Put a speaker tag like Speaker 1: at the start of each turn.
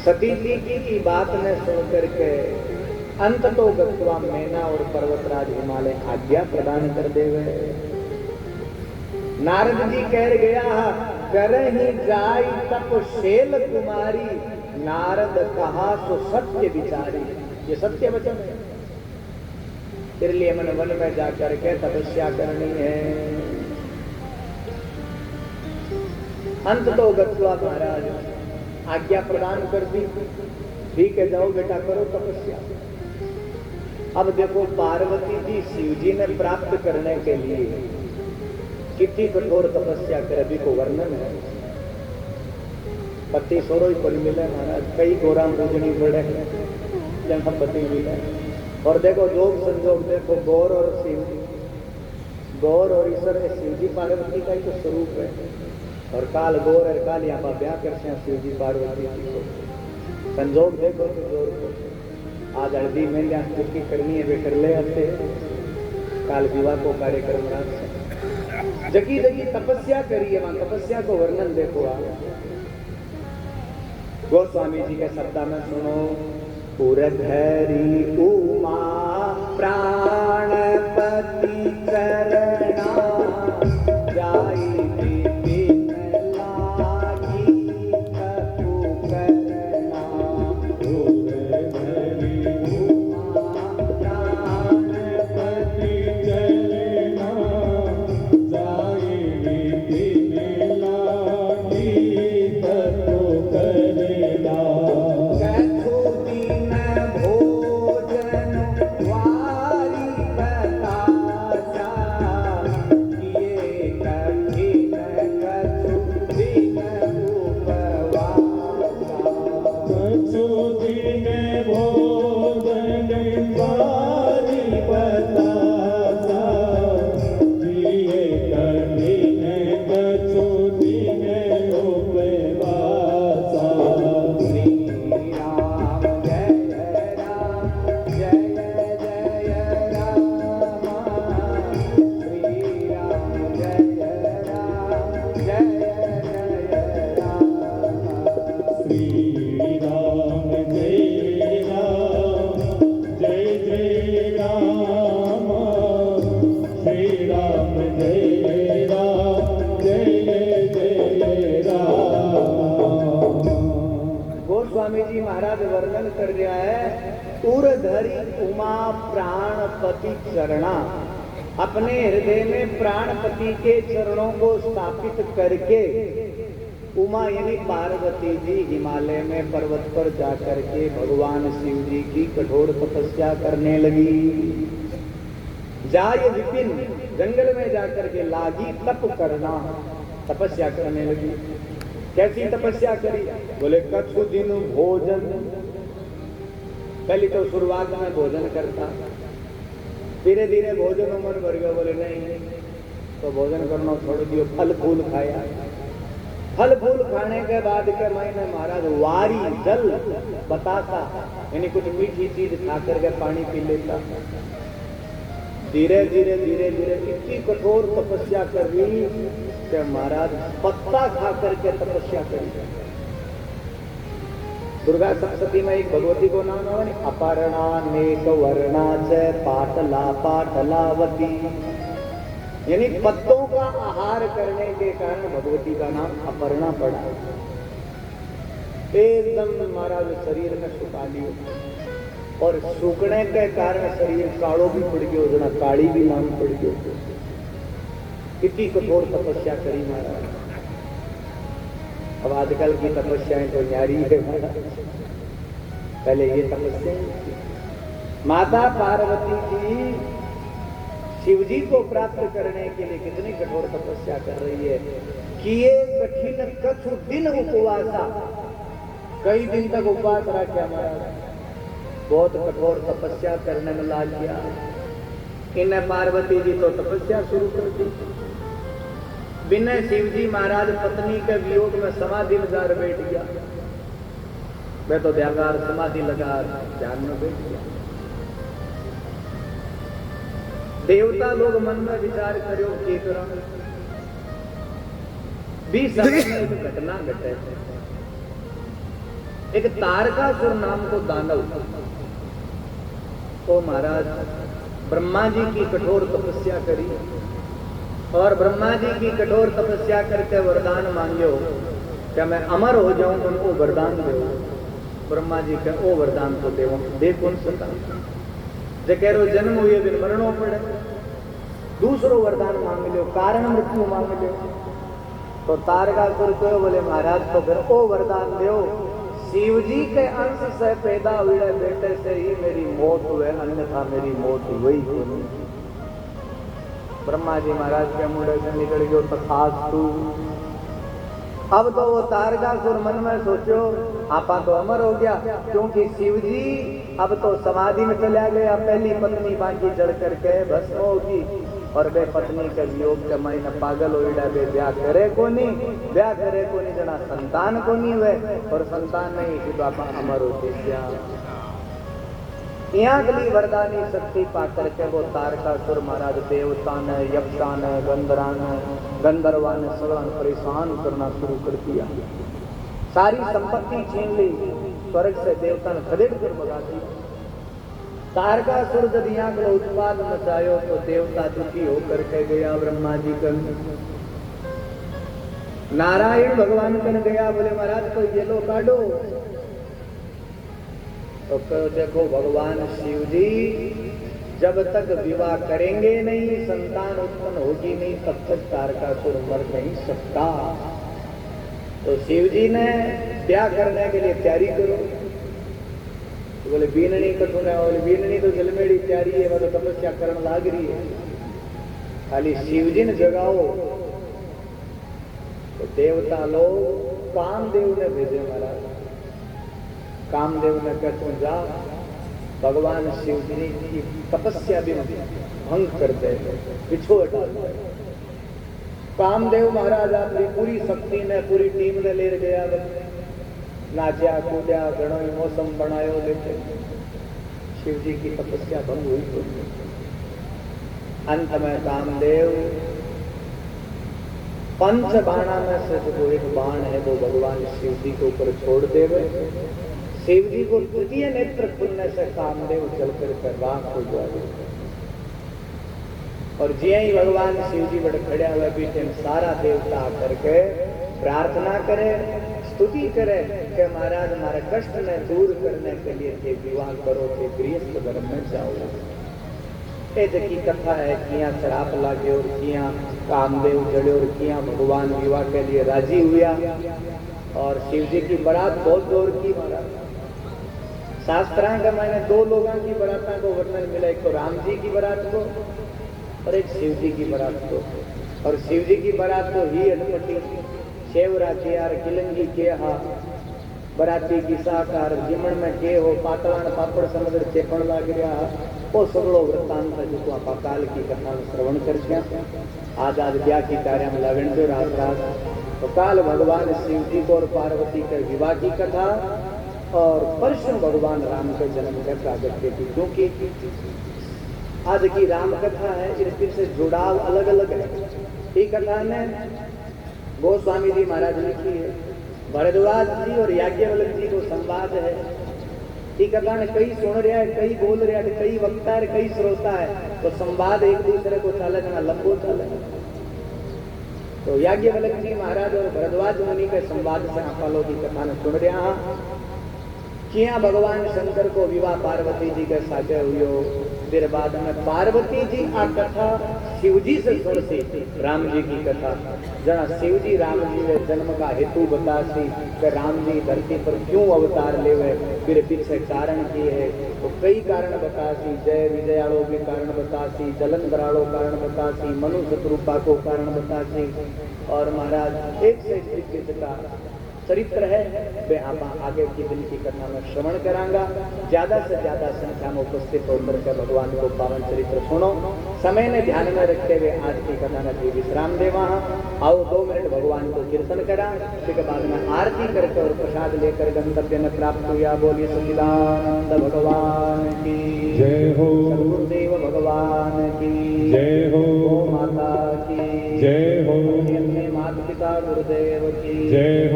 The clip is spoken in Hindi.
Speaker 1: सती जी की बात ने सुन करके अंत तो गत्वा मैना और पर्वतराज हिमालय आज्ञा प्रदान कर देवे। नारद जी कह गया करहि जाई तप शेल कुमारी, नारद कहा तो सत्य विचारी। ये सत्य वचन है। तेरे लिए मन वन में जाकर के तपस्या करनी है। अंत तो गत्वा महाराज आज्ञा प्रदान कर दी, ठीक है जाओ बेटा करो तपस्या। अब देखो पार्वती जी शिव जी ने प्राप्त करने के लिए कितनी कठोर तपस्या कर, अभी को वर्णन है। पति सोरो ही पर मिले महाराज, कई गोराम पूजनी पड़े जब पति मिले। और देखो जोग संजोग देखो, गौर और शिव, गौर और ईश्वर में शिव जी पार्वती का ही तो स्वरूप है। और काल गौर और काल यहाँ पर ब्याह करते हैं शिव जी पार्वती जी को। संजोग देखो तो जोर को आज हल्दी में जहाँ चुटकी करनी है वे कर ले आते, काल विवाह को कार्यक्रम रात जगी जगी तपस्या करिए। वहां तपस्या को वर्णन देखो आप गोस्वामी जी के शब्द में सुनो। पुरधरी उमा प्राणपति करना, जाई गोस्वामी जी महाराज वर्णन कर रहा है। उरधरी उमा प्राणपति चरणा, अपने हृदय में प्राणपति के चरणों को स्थापित करके उमा यानी पार्वती जी हिमालय में पर्वत पर जाकर के भगवान शिव जी की कठोर तपस्या करने लगी। जाय विपिन, जंगल में जाकर के लागी तप करना, तपस्या करने लगी। कैसी तपस्या करी? बोले कछु दिन भोजन, पहले तो शुरुआत में भोजन करता, धीरे धीरे भोजन मन भर गया। बोले नहीं तो भोजन करना छोड़ दियो, फल फूल खाया। फल फूल खाने के बाद के मैंने महाराज वारी जल बतासा यानी कुछ मीठी चीज खा करके पानी पी लेता। धीरे धीरे धीरे धीरे इतनी कठोर तपस्या कर रही कि महाराज पत्ता खा करके तपस्या करी। दुर्गा सप्तशती में एक भगवती को नाम है अपर्णा नेक वर्णा च पाटला पाटलावती, यानी पत्तों का आहार करने के कारण भगवती का नाम अपर्णा पड़ा। एकदम महाराज शरीर में सुखा लियो, और सूखने के कारण शरीर काड़ो भी पड़ गयो, जना काड़ी भी नाम पड़ गयो। कितनी कठोर तपस्या करी महाराज। अब आजकल की तपस्याएं तो न्यारी है महाराज, पहले ये तपस्या। माता पार्वती जी शिव जी को प्राप्त करने के लिए कितनी कठोर तपस्या कर रही है कि ये कठिन कछु दिन उपवासा, कई दिन तक उपवास रखा महाराज। बहुत कठोर तपस्या करने में लाग गया। इन्हें पार्वती जी तो तपस्या शुरू कर दी। बिना शिव जी महाराज पत्नी के वियोग में समाधि लगा बैठ गया। मैं तो ध्यान समाधि लगा ध्यान में बैठ गया। देवता लोग मन में विचार करो कि भी समय में एक घटना घटे। एक तारकासुर नाम को दानव, तो महाराज ब्रह्मा जी की कठोर तपस्या करी और ब्रह्मा जी की कठोर तपस्या करके वरदान मांगो क्या मैं अमर हो जाऊं, उनको वरदान दो। ब्रह्मा जी का ओ वरदान तो दे कौन सकता, जे कह रो जन्म हुए दिन मरणो पड़े। दूसरो वरदान मांग लो, कारण मृत्यु मांग लो। तो तारकासुर को बोले महाराज तो फिर ओ वरदान दो, शिव जी के अंश से पैदा हुए बेटे से ही मेरी मौत हुए, अन्यथा मेरी मौत हुई को नहीं। ब्रह्मा जी महाराज के मुंडे से निकल गयो तथास्तु। अब तो वो तारकासुर मन में सोचो आपा तो अमर हो गया, क्योंकि शिव जी अब तो समाधि में चला गया। पहली पत्नी बाकी जड़ करके भस्म होगी और बे पत्नी के वियोग के महीने पागल हो बे ब्याह करे को नहीं, ब्याह करे को नहीं, जना संतान को नहीं हुए और संतान नहीं कि बापा अमर होती क्या। यहाँ गली वरदानी शक्ति पाकर के वो तारकासुर महाराज देवता ने, यक्षा ने, गंधर्वा ने सड़न परेशान करना शुरू कर दिया। सारी संपत्ति छीन ली, स्वर्ग से देवता ने खदेड़ कर भगा दी। तारकासुर जब यहाँ का उत्पाद मचायो तो देवता दुखी होकर के गया ब्रह्मा जी कन। नारायण भगवान कन गया, बोले महाराज तो ये लो काटो। तो देखो भगवान शिव जी जब तक विवाह करेंगे नहीं, संतान उत्पन्न होगी नहीं, तब तक तारकासुर मर नहीं सकता। तो शिव जी ने ब्याह करने के लिए तैयारी करो। तो बोले बीननी कठुन है, बोले बीननी तो जलमेड़ी तैयारी है, वो तो तपस्या करने लाग रही है, खाली शिव जी ने जगाओ। तो देवता लोग कामदेव ने भेजे महाराज। कामदेव ने कह तुम जा भगवान शिव जी की तपस्या भी भंग कर दे, पिछोड़ डाल दे। कामदेव महाराज अपनी पूरी शक्ति ने, पूरी टीम ने ले गया, नाचा कूदा घणो मौसम बनायो, लेकिन शिव जी की तपस्या भंग हुई। अंत में कामदेव पंच बाणा में से जो एक बाण है वो भगवान शिव जी के ऊपर छोड़ देवे। शिव जी को तृतीय नेत्र खुलने से कामदेव चलकर राख हो जाए। और जिये ही भगवान शिव जी बड़े खड़े हुए पीछे सारा देवता आकर के प्रार्थना करे, स्तुति करे कि महाराज हमारे कष्ट ने दूर करने के लिए थे विवाह करो, थे गृहस्थ धर्म में जाओ। की कथा है किया शराप लागे और किया कामदेव जड़े और किया भगवान विवाह के लिए राजी हुआ। और शिव जी की बारात बहुत दौर की महाराज। शास्त्रांग मैंने दो लोगों की बारात को वर्णन मिला, एक तो राम जी की बारात को और एक शिव जी की बारात को। और शिव जी की बारात तो ही अटपटी शेवरा केयार किलंगी के हा बराती की साकार जिमण में के हो पातळान पापड़ समुद्र चेपण लाग रहा। वो सगड़ो वृत्तांत जो आप काल की कथा श्रवण करके आज ब्याह की कार्य में लगन दो रात रात। तो काल भगवान शिव जी को और पार्वती के विवाह की कथा और परसों भगवान राम के जन्म के प्रागट्य की, क्योंकि आज की राम कथा है इससे से जुड़ाव अलग अलग है। ये कथा ने गोस्वामी जी महाराज लिखी है, भरद्वाज जी और याज्ञवल्क्य जी को संवाद है। ये कथा ने कई सुन रहा है, कई बोल रहा है, कई वक्ता है, कई श्रोता है, तो संवाद एक दूसरे को चले ना लंबो चले। तो याज्ञवल्क्य जी महाराज और भरद्वाज मुनि के संवाद से आप लोग की कथा ने सुन रहा किया भगवान शंकर को विवाह पार्वती जी के साथे हुयो। फिर बाद में पार्वती जी आ कथा शिव जी से सुनती राम जी की कथा, जहाँ शिव जी राम जी के जन्म का हेतु बताती कि राम जी धरती पर क्यों अवतार लेवे, फिर पीछे कारण की है तो कई कारण बताती। जय विजयालो के कारण बताती, जलंधरालो कारण बताती, मनु शत्रुपा को कारण बताती। और महाराज एक से एक का चरित्र है वे आप आगे की दिन की कथा में श्रवण करांगा। ज्यादा से ज्यादा संख्या में उपस्थित होकर के भगवान को पावन चरित्र सुनो। समय ने ध्यान में रखते हुए आज की कथा में भी विश्राम देवा। आओ 2 मिनट भगवान को कीर्तन करा, उसके बाद में आरती करके और प्रसाद लेकर गंतव्य में प्राप्त हुआ। बोलिए सच्चिदानंद भगवान की
Speaker 2: जय हो,
Speaker 1: गुरुदेव भगवान की
Speaker 2: जय हो,
Speaker 1: माता की
Speaker 2: जय हो,
Speaker 1: माता पिता गुरुदेव की
Speaker 2: जय हो।